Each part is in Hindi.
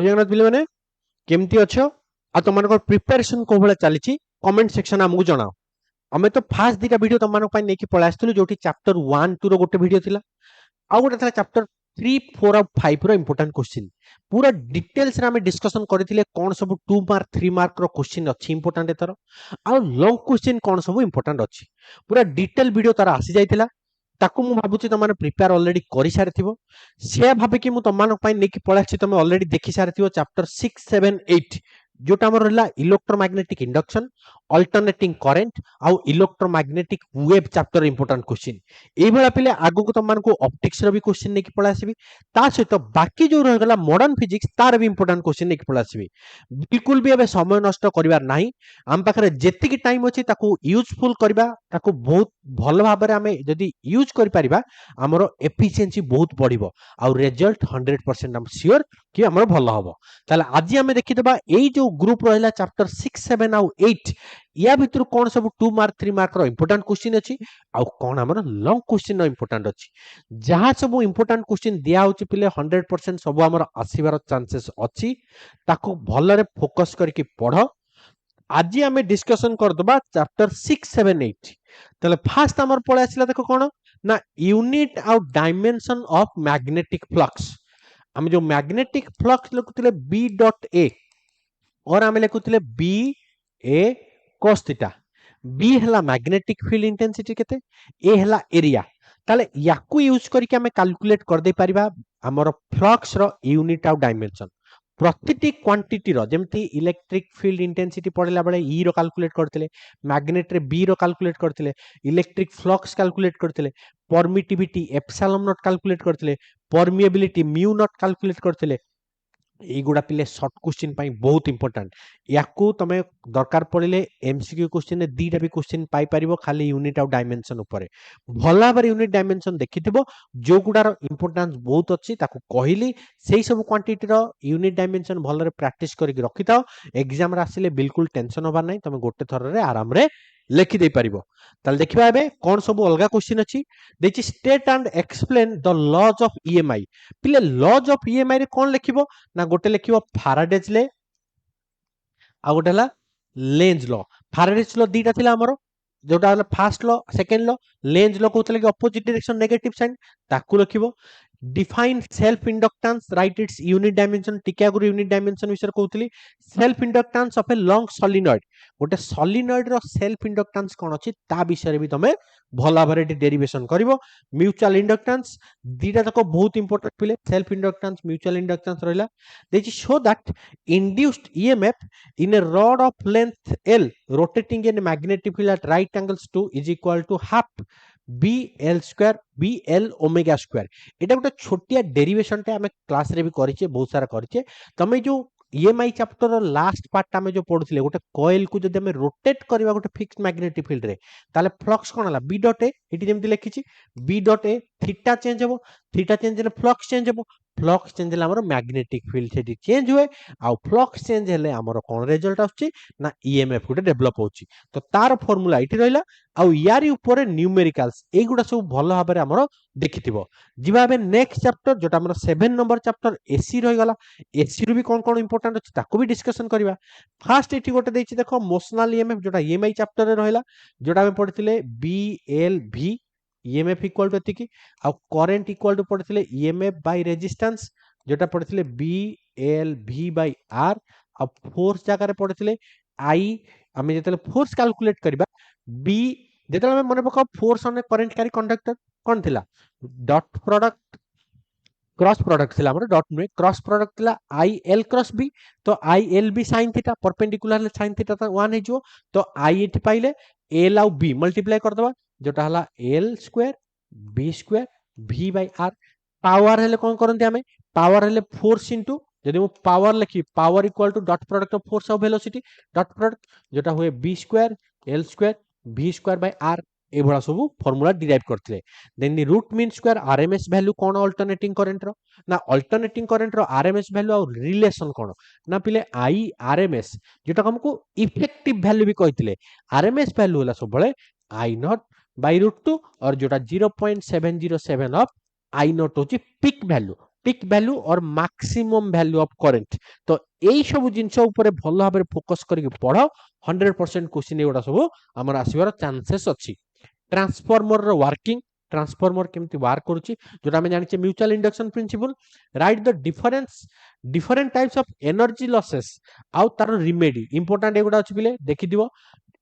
जय जगन्नाथ पिले माने केमती अच्छो आ तुम मानकर प्रिपरेशन को भले चली कमेंट सेक्शन आमको जनाओ आमे तो फास्ट दिटा वीडियो तुम मानक नहीं पळा आस्तलु जोटी चैप्टर 1 2 रो गोटे वीडियो थिला आ गोटे था चैप्टर 3 4 और 5 रो इंपोर्टेंट क्वेश्चन पूरा डिटेल्स रे आमे डिस्कशन करथिले कोन सब 2 मार्क 3 मार्क रो क्वेश्चन अछि इंपोर्टेंट एतर आ लॉन्ग क्वेश्चन कोन सब इंपोर्टेंट अछि पूरा डिटेल वीडियो तार आसी जाइथिला ताकू मु भाबुची तुम प्रिपेयर ऑलरेडी करि सारिथिबो से भाबे कि मु तुम मानक पई नेकी पळाछि तुम ऑलरेडी देखि सारिथिबो चैप्टर 6 7 8 जोटा हमर रहला इलेक्ट्रोमैग्नेटिक इंडक्शन अल्टरनेटिंग करंट आउ electromagnetic wave chapter important question ए भला पिले आगु को तुम मानको ऑप्टिक्स रो भी क्वेश्चन नेकी पळासिबी ता सहित बाकी जो रह गला मॉडर्न फिजिक्स तार भी इंपोर्टेंट क्वेश्चन नेकी पळासिबी बिल्कुल भी एबे समय नष्ट करिवार नाही आम पाखरे जेतिकी टाइम अछि ताकू यूजफुल करबा ताकू बहुत भल भाबरे आमे जदी यूज करि परिबा हमरो एफिशिएंसी बहुत बढ़िबो आ रिजल्ट 100% हम श्योर कि हमरो भल हबो ताले आज आमे देखि देबा एई जो ग्रुप रहला चैप्टर 6 7 आउ 8 या भितर कोन सब 2 मार्क 3 मार्क रो इंपोर्टेंट क्वेश्चन अछि आउ कोन हमरो लॉन्ग क्वेश्चन रो इंपोर्टेंट अछि जहा सब इंपोर्टेंट क्वेश्चन दिया होछि पिले 100% सब हमरो आसीबार चांसेस अछि ताकू भलरे फोकस करके पढो आज आमे डिस्कशन कर दबा चैप्टर 6 7 8 तले फास्ट हमर पळे आसिला देखो कोन ना यूनिट आउ डायमेंशन ऑफ मैग्नेटिक फ्लक्स हम जो मैग्नेटिक फ्लक्स लिखुतले बी डॉट ए और आमे लिखुतले B A cos theta B हला मैग्नेटिक फील्ड इंटेंसिटी केते ए हला एरिया ताले याकू यूज करके हमें कैलकुलेट कर दे परिबा हमर फ्लक्स रो यूनिट आउ डायमेंशन प्रतिटी क्वांटिटी रो जेमती इलेक्ट्रिक फील्ड इंटेंसिटी पड़ला बेले ई रो कैलकुलेट करथिले मैग्नेट रे बी रो कैलकुलेट करथिले इलेक्ट्रिक फ्लक्स कैलकुलेट करथिले परमिटिविटी एप्सिलॉन नॉट कैलकुलेट करथिले परमिएबिलिटी म्यू नॉट कैलकुलेट करथिले एगुड़ा पिले शॉर्ट क्वेश्चन पाई बहुत इंपोर्टेंट याकू तमे दरकार पड़िले एमसीक्यू क्वेश्चन ने दीटा भी क्वेश्चन पाई परिबो खाली यूनिट ऑफ डायमेंशन ऊपर भला बार यूनिट डायमेंशन देखिथिबो जो गुडार इंपोर्टेंस बहुत अछि ताकू कहिली सेही सब क्वांटिटी रो यूनिट डायमेंशन भलरे प्रैक्टिस करके रखिताओ एग्जाम रे आसिले बिल्कुल टेंशन होबार नै तमे गोटे थर रे आराम रे लिखि दे परिबो ताल देखिबा एबे कोन सब अलगा क्वेश्चन अछि देछि state and explain the laws of EMI पिले लॉज ऑफ ईएमआई रे कोन लिखिबो ना गोटे लिखिबो फैराडेज ले आ गोटे हला लेंज लॉ फैराडेज लॉ दीटा थिला हमरो जोटा हला first law second law Lenz law कहतले कि अपोजिट डायरेक्शन नेगेटिव साइन ताकू लिखिबो define self inductance right it's unit dimension टिका गुरु यूनिट डायमेंशन विषय कहतली self inductance of a long solenoid गोटे सॉलिनॉइड रो सेल्फ इंडक्टेंस कोन अछि ता विषय भी तमे भला भाबरे डेरिवेशन करिवो म्यूचुअल इंडक्टेंस दीटा तक बहुत इंपोर्टेंट पिले सेल्फ इंडक्टेंस म्यूचुअल इंडक्टेंस रहला देछि show that induced EMF in a rod of length L rotating in magnetic field at right angles to is equal to half B L square B L omega square एटा गोटे छोटिया डेरिवेशन टे हमें क्लास रे भी करिचे बहुत सारा करिचे तमे जो ईएमआई चैप्टर लास्ट पार्ट हमें जो पढुथिले गोटे कॉइल को जदि हमें रोटेट करबा गोटे फिक्स्ड मैग्नेटिक फील्ड रे ताले फ्लक्स कोन हला बी डॉट ए एटी जेमति लिखिची B dot A theta change हेबो थीटा चेंज हेले फ्लक्स चेंज हेबो फ्लक्स चेंज हेले हमर मैग्नेटिक फील्ड सेठी चेंज हुए आ फ्लक्स चेंज हेले हमर कोन रिजल्ट आछी ना ईएमएफ गोटे डेवलप होची तो तार फार्मूला एटी रहला आ यारी ऊपर न्यूमेरिकल्स एगुडा सब भलो भाबरे हमर देखिथिबो जिबा बे नेक्स्ट चैप्टर जोटा हमर 7 नंबर चैप्टर एसी रहि गला एसी रू भी कोन कोन इंपोर्टेंट अछि ताको भी डिस्कशन करबा फर्स्ट एटी गोटे देछि देखो मोशनल ईएमएफ जोटा ईएमआई चैप्टर रे रहला जोटा हम पढिथिले बीएलवी ईएमएफ इक्वल टू एतिकी आ करंट इक्वल टू पढिथिले ईएमएफ बाय रेजिस्टेंस जोटा पढिथिले बीएलवी बाय आर आ फोर्स जगह रे पढिथिले आई हमें जेतले फोर्स कैलकुलेट करबा बी जेतले हमें मने पका force on a current carry conductor कोन थिला डॉट प्रोडक्ट क्रॉस प्रोडक्ट थिला हमर डॉट नुए क्रॉस प्रोडक्ट थिला आई एल क्रॉस बी तो I L B sin theta perpendicular ले sin थीटा तो 1 हे जो तो आई एटी पाइले एल आउ बी मल्टीप्लाई कर दबा जोटा हला L square B square v by r power हेले कोन करंती हमें पावर हेले फोर्स इनटू यदि मु पावर लिखी power equal to dot product of force of velocity dot product जोटा हुए B square L square v square by r ए बडा सब फार्मूला डिराइव करथिले then the root mean square RMS value कोन अल्टरनेटिंग करंट रो ना अल्टरनेटिंग करंट रो आरएमएस वैल्यू और रिलेशन कोन ना पिले आई आरएमएस जेटा हमको इफेक्टिव वैल्यू भी कहिथिले आरएमएस वैल्यू होला सब बळे आई नॉट बाय रूट 2 और जोटा 0.707 ऑफ आई नॉट होची पिक वैल्यू पिक वैल्यू और मैक्सिमम वैल्यू ऑफ करंट तो एई सब जिंस ऊपर भल भाव फोकस करके पढ़ 100% क्वेश्चन एगुड़ा सब आमर आसबार चांसेस अच्छी ट्रांसफॉर्मर रो वर्किंग ट्रांसफॉर्मर केमती वर्क करूची जोटा हमें जानिचे mutual induction principle right the difference different types of energy losses आउ तार रिमेडी इंपोर्टेंट एगुड़ा अछि बिले देखि दिबो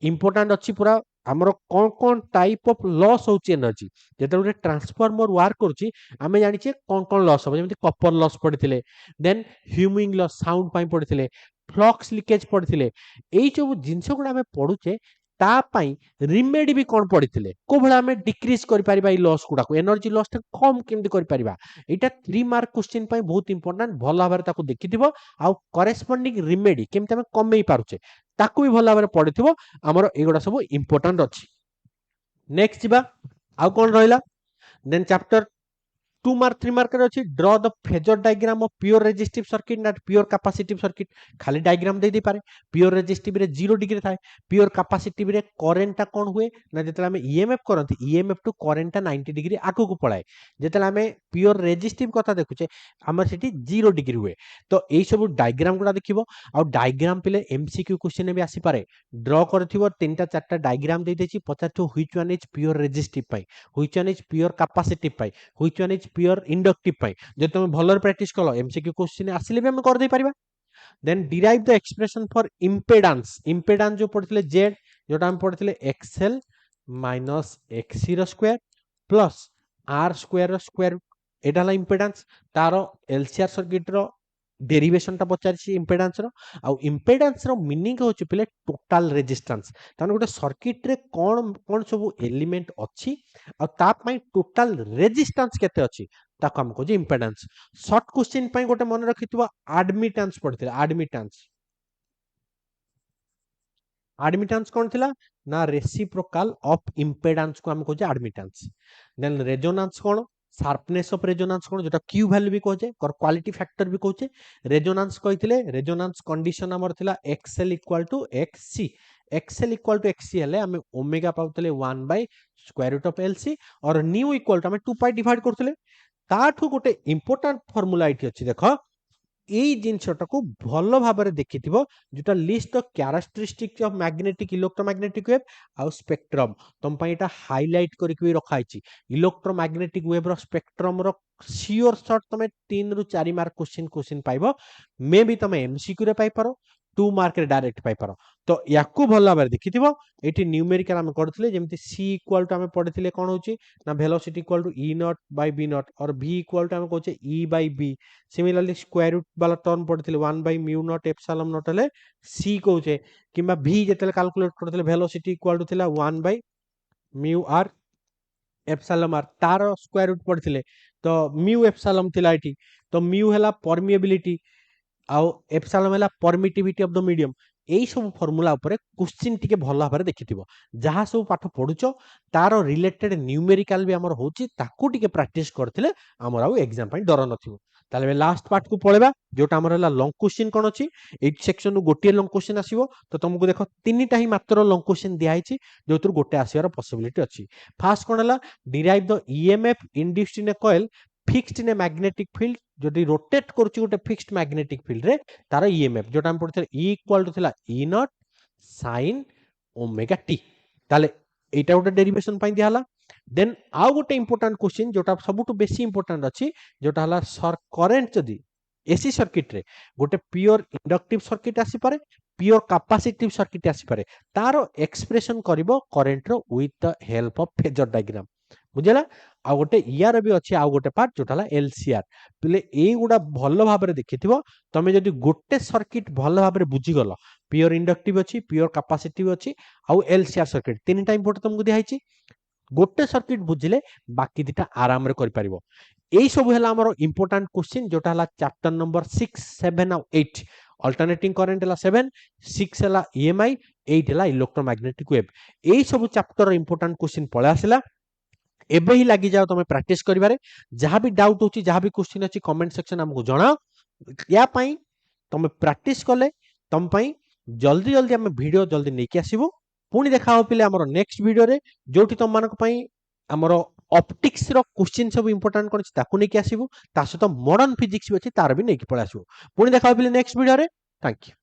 इंपोर्टेंट अच्छी पूरा आमर कौन कौन टाइप ऑफ लॉस होची एनर्जी जेते गोटे ट्रांसफॉर्मर वर्क करूची आमे जानिचे कौन कौन लॉस हो जेमति कॉपर लॉस पड़िथिले देन ह्यूमिंग लॉस साउंड पाई पड़िथिले फ्लक्स लीकेज पड़िथिले एई सब जिंस गुडा आमे पढुचे ता पाई रिमेडी भी कौन पड़िथिले को भला आमे डिक्रीज करि परिबा ई लॉस गुडा को एनर्जी लॉस ता कम केमति करि परिबा एटा 3 मार्क क्वेश्चन पाई बहुत इंपोर्टेंट भल भाबरे ताको देखिथिबो आ करेस्पोंडिंग रिमेडी केमति आमे कमेई पारुचे ताकू भी भल भाबरे पढिथिबो हमर एगुडा सब इंपोर्टेंट अछि नेक्स्ट जिबा आउ कोन रहिला देन चैप्टर 2 मार्क 3 मार्क अच्छी ड्र the phasor diagram of pure resistive circuit not pure capacitive circuit खाली डायग्राम दे दी पारे प्योर रेजिस्टिव रे 0 डिग्री थाए प्योर कैपेसिटिव रे करेंट ता कोन हुए ना जेतला हमें ईएमएफ करंती ईएमएफ टू करेंट ता 90 डिग्री आगु को पळाए जेतला हमें प्योर रेजिस्टिव कथा देखुचे हमर सिटी 0 डिग्री हुए तो एई सब डायग्राम गुडा देखिबो आ डायग्राम पिले एमसीक्यू क्वेश्चन भी आसी पारे ड्र करथिबो तीनटा चारटा डायग्राम दे देछि पचारथो which one is pure resistive पाई which one is pure capacitive पाई which one is pure inductive पाई जे तुम भलर प्रैक्टिस कलो एमसीक्यू क्वेश्चन आसिले भी हम कर दे परिबा then derive the expression for impedance impedance जो पढ़थिले जेड जोटा हम पढ़थिले एक्सएल माइनस एक्सी रो स्क्वायर प्लस आर स्क्वायर रो स्क्वायर एटा ला इंपेडेंस तारो एलसीआर सर्किट रो डेरिवेशन ता पचारछि इंपेडेंस रो आ इंपेडेंस रो मीनिंग होछि पले टोटल रेजिस्टेंस ताने गोटे सर्किट रे कोन कोन सब एलिमेंट अछि आ ता पई टोटल रेजिस्टेंस केते अछि ताको हम कहै इंपेडेंस शॉर्ट क्वेश्चन पई गोटे मन रखितबा एडमिटेंस पढ़थिले एडमिटेंस कोन थिला ना रेसिप्रोकल ऑफ इंपेडेंस को हम कहै एडमिटेंस देन रेजोनेंस कोन शार्पनेस ऑफ रेजोनेंस कोन जेटा क्यू वैल्यू भी कहै और क्वालिटी फैक्टर भी कहै रेजोनेंस कहिथिले रेजोनेंस कंडीशन हमर थिला XL equal to XC XL equal to XC हेले हमें ओमेगा पाउतले 1 by square root of LC और न्यू इक्वल टू हमें 2 पाई डिवाइड करथिले ताठू गोटे इंपोर्टेंट फार्मूला इठी अछि देखो एई जिंसटाको भलो भाबरे देखिथिबो जेटा list of characteristics of magnetic electromagnetic wave आ स्पेक्ट्रम तुम पई एटा हाइलाइट करके रखा आइछि इलेक्ट्रोमैग्नेटिक वेव रो स्पेक्ट्रम रो श्योर शॉट तमे 3 रु 4 मार्क क्वेश्चन पाइबो मे भी तमे एमसीक्यू रे पाइ पारो 2 मार्क रे डायरेक्ट पाइ पारो तो याकू भलो भाबरे देखिथिबो एठी न्यूमेरिकल हम करथिले जेमति c इक्वल टू हम पढिथिले कोन होची ना velocity equal to e not by v not और v इक्वल टू हम कहचे e by b similarly square root वाला टर्म पढिथिले 1 by mu not epsilon not हले c कहचे किबा v जेतले कैलकुलेट करथिले वेलोसिटी इक्वल टू थिला 1 by mu r epsilon r तार स्क्वायर रूट पढिथिले तो म्यू एप्सिलॉन थिला एठी तो म्यू हला परमिएबिलिटी आउ एप्सिलॉन हला परमिटिविटी ऑफ द मीडियम एई सब फार्मूला ऊपर क्वेश्चन टिके भल भाबरे देखिथिबो जहा सब पाठ पढुचो तारो रिलेटेड न्यूमेरिकल भी हमर होची ताकू टिके प्रैक्टिस करथिले हमर आउ एग्जाम पई डर नथिबो ताले लास्ट पार्ट को पळेबा जोटा हमर हला लॉन्ग क्वेश्चन कोन अछि एच सेक्शन नु गोटे लॉन्ग क्वेश्चन आसीबो तो तुमको देखो तीनटा ही मात्र लॉन्ग क्वेश्चन दिया आइछि जोतुर गोटे आसीबार पॉसिबिलिटी अछि फर्स्ट कोन हला derive the EMF induced in a coil fixed in a magnetic field जोटी रोटेट करछि गोटे फिक्स्ड मैग्नेटिक फील्ड रे तार ईएमएफ जोटा हम पढिथले E इक्वल टू थिला E not sin omega t ताले एटा गोटे डेरिवेशन पई दियाला देन आउ गोटे इंपोर्टेंट क्वेश्चन जोटा सबुटु बेसी इंपोर्टेंट अछि जोटा हला सर करंट जदी एसी सर्किट रे गोटे प्योर इंडक्टिव सर्किट आसी पारे प्योर कैपेसिटिव सर्किट आसी पारे तारो एक्सप्रेशन करिवो करंट रो with the help of phasor diagram बुझला आ गोटे यार भी अछि आ गोटे पार्ट जोटाला एलसीआर पले ए गुडा भलो भाबरे देखिथिबो तमे जदी गोटे सर्किट भलो भाबरे बुझी गलो प्योर इंडक्टिव अछि प्योर कैपेसिटिव अछि आ एलसीआर सर्किट तीन टाइम पोट तुमको दिया हिची गोटे सर्किट बुझिले बाकी दिटा आराम रे करि परिबो एई सब हला हमर इंपोर्टेंट क्वेश्चन जोटा हला चैप्टर नंबर 6 7 और 8 अल्टरनेटिंग करंट हला 7 6 हला ईएमआई 8 हला इलेक्ट्रोमैग्नेटिक वेव एई सब चैप्टर इंपोर्टेंट क्वेश्चन पळे आसिला एबे ही लागि जाओ तमे प्रैक्टिस करिबारे जहां भी डाउट होची जहां भी क्वेश्चन अछि कमेंट सेक्शन हमको जणाओ या पई तमे प्रैक्टिस कले तम पई जल्दी जल्दी हम वीडियो जल्दी नेकी आसीबो पुणी देखा हो पिले हमर नेक्स्ट वीडियो रे जोठी तम मानक पई हमर ऑप्टिक्स रो क्वेश्चन सब इंपोर्टेंट कोन ताकू नै कि आसीबो ता सहित मॉडर्न फिजिक्स भी अछि तार भी नै कि पळे आसीबो पुणी देखा होबे नेक्स्ट वीडियो रे थैंक यू।